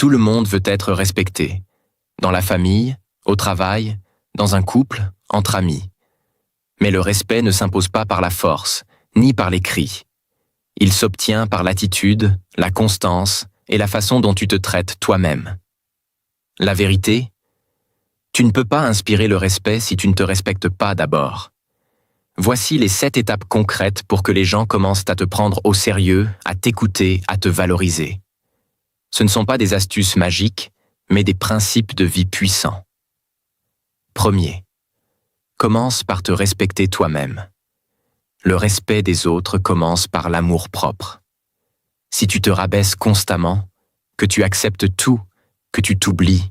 Tout le monde veut être respecté. Dans la famille, au travail, dans un couple, entre amis. Mais le respect ne s'impose pas par la force, ni par les cris. Il s'obtient par l'attitude, la constance et la façon dont tu te traites toi-même. La vérité, tu ne peux pas inspirer le respect si tu ne te respectes pas d'abord. Voici les 7 étapes concrètes pour que les gens commencent à te prendre au sérieux, à t'écouter, à te valoriser. Ce ne sont pas des astuces magiques, mais des principes de vie puissants. Premier, commence par te respecter toi-même. Le respect des autres commence par l'amour-propre. Si tu te rabaisses constamment, que tu acceptes tout, que tu t'oublies,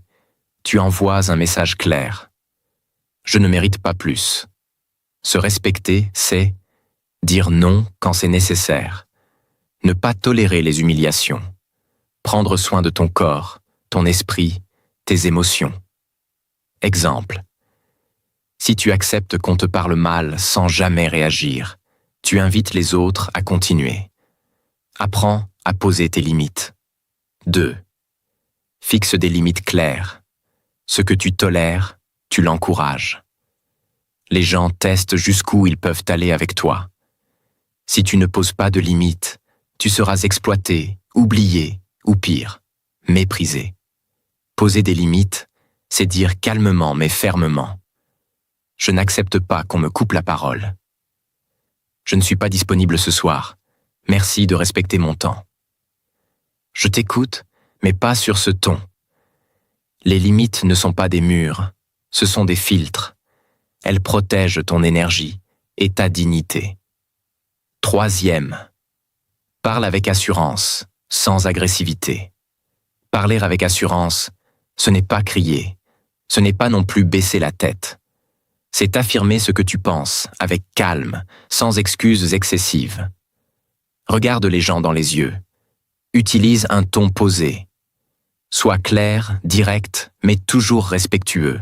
tu envoies un message clair. Je ne mérite pas plus. Se respecter, c'est dire non quand c'est nécessaire. Ne pas tolérer les humiliations. Prendre soin de ton corps, ton esprit, tes émotions. Exemple. Si tu acceptes qu'on te parle mal sans jamais réagir, tu invites les autres à continuer. Apprends à poser tes limites. 2. Fixe des limites claires. Ce que tu tolères, tu l'encourages. Les gens testent jusqu'où ils peuvent aller avec toi. Si tu ne poses pas de limites, tu seras exploité, oublié, ou pire, méprisé. Poser des limites, c'est dire calmement mais fermement. Je n'accepte pas qu'on me coupe la parole. Je ne suis pas disponible ce soir. Merci de respecter mon temps. Je t'écoute, mais pas sur ce ton. Les limites ne sont pas des murs, ce sont des filtres. Elles protègent ton énergie et ta dignité. 3e, parle avec assurance, sans agressivité. Parler avec assurance, ce n'est pas crier, ce n'est pas non plus baisser la tête. C'est affirmer ce que tu penses, avec calme, sans excuses excessives. Regarde les gens dans les yeux. Utilise un ton posé. Sois clair, direct, mais toujours respectueux.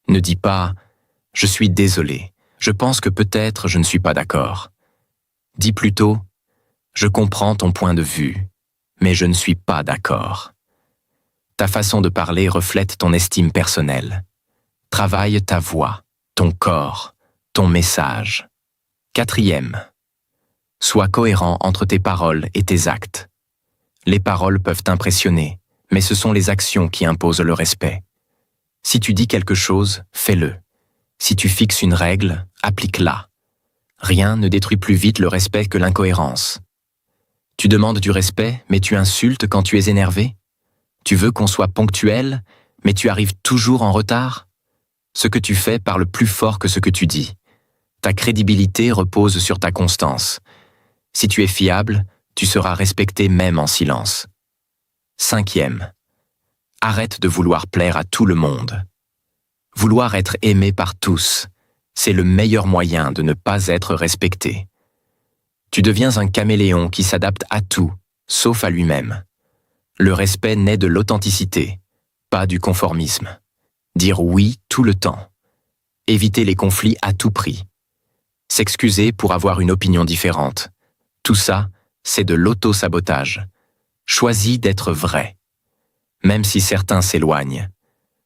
Ne dis pas « Je suis désolé, je pense que peut-être je ne suis pas d'accord ». Dis plutôt « Je comprends ton point de vue, mais je ne suis pas d'accord ». Ta façon de parler reflète ton estime personnelle. Travaille ta voix, ton corps, ton message. 4e, sois cohérent entre tes paroles et tes actes. Les paroles peuvent impressionner, mais ce sont les actions qui imposent le respect. Si tu dis quelque chose, fais-le. Si tu fixes une règle, applique-la. Rien ne détruit plus vite le respect que l'incohérence. Tu demandes du respect, mais tu insultes quand tu es énervé? Tu veux qu'on soit ponctuel, mais tu arrives toujours en retard? Ce que tu fais parle plus fort que ce que tu dis. Ta crédibilité repose sur ta constance. Si tu es fiable, tu seras respecté même en silence. 5e, arrête de vouloir plaire à tout le monde. Vouloir être aimé par tous, c'est le meilleur moyen de ne pas être respecté. Tu deviens un caméléon qui s'adapte à tout, sauf à lui-même. Le respect naît de l'authenticité, pas du conformisme. Dire oui tout le temps. Éviter les conflits à tout prix. S'excuser pour avoir une opinion différente. Tout ça, c'est de l'auto-sabotage. Choisis d'être vrai. Même si certains s'éloignent,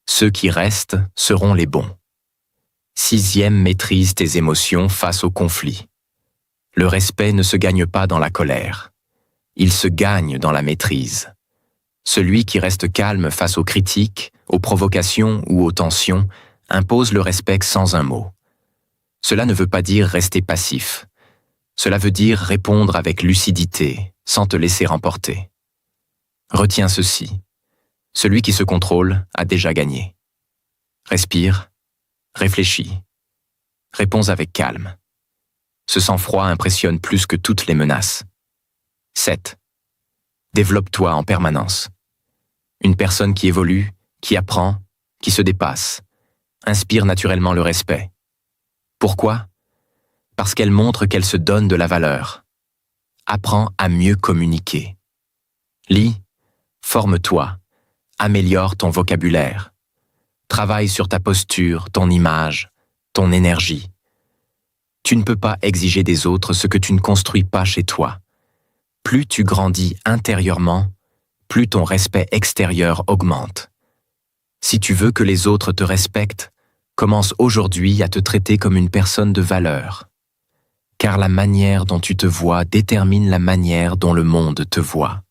ceux qui restent seront les bons. 6e, maîtrise tes émotions face au conflit. Le respect ne se gagne pas dans la colère. Il se gagne dans la maîtrise. Celui qui reste calme face aux critiques, aux provocations ou aux tensions impose le respect sans un mot. Cela ne veut pas dire rester passif. Cela veut dire répondre avec lucidité, sans te laisser emporter. Retiens ceci. Celui qui se contrôle a déjà gagné. Respire, réfléchis, réponds avec calme. Ce sang-froid impressionne plus que toutes les menaces. 7. Développe-toi en permanence. Une personne qui évolue, qui apprend, qui se dépasse, inspire naturellement le respect. Pourquoi? Parce qu'elle montre qu'elle se donne de la valeur. Apprends à mieux communiquer. Lis, forme-toi, améliore ton vocabulaire. Travaille sur ta posture, ton image, ton énergie. Tu ne peux pas exiger des autres ce que tu ne construis pas chez toi. Plus tu grandis intérieurement, plus ton respect extérieur augmente. Si tu veux que les autres te respectent, commence aujourd'hui à te traiter comme une personne de valeur. Car la manière dont tu te vois détermine la manière dont le monde te voit.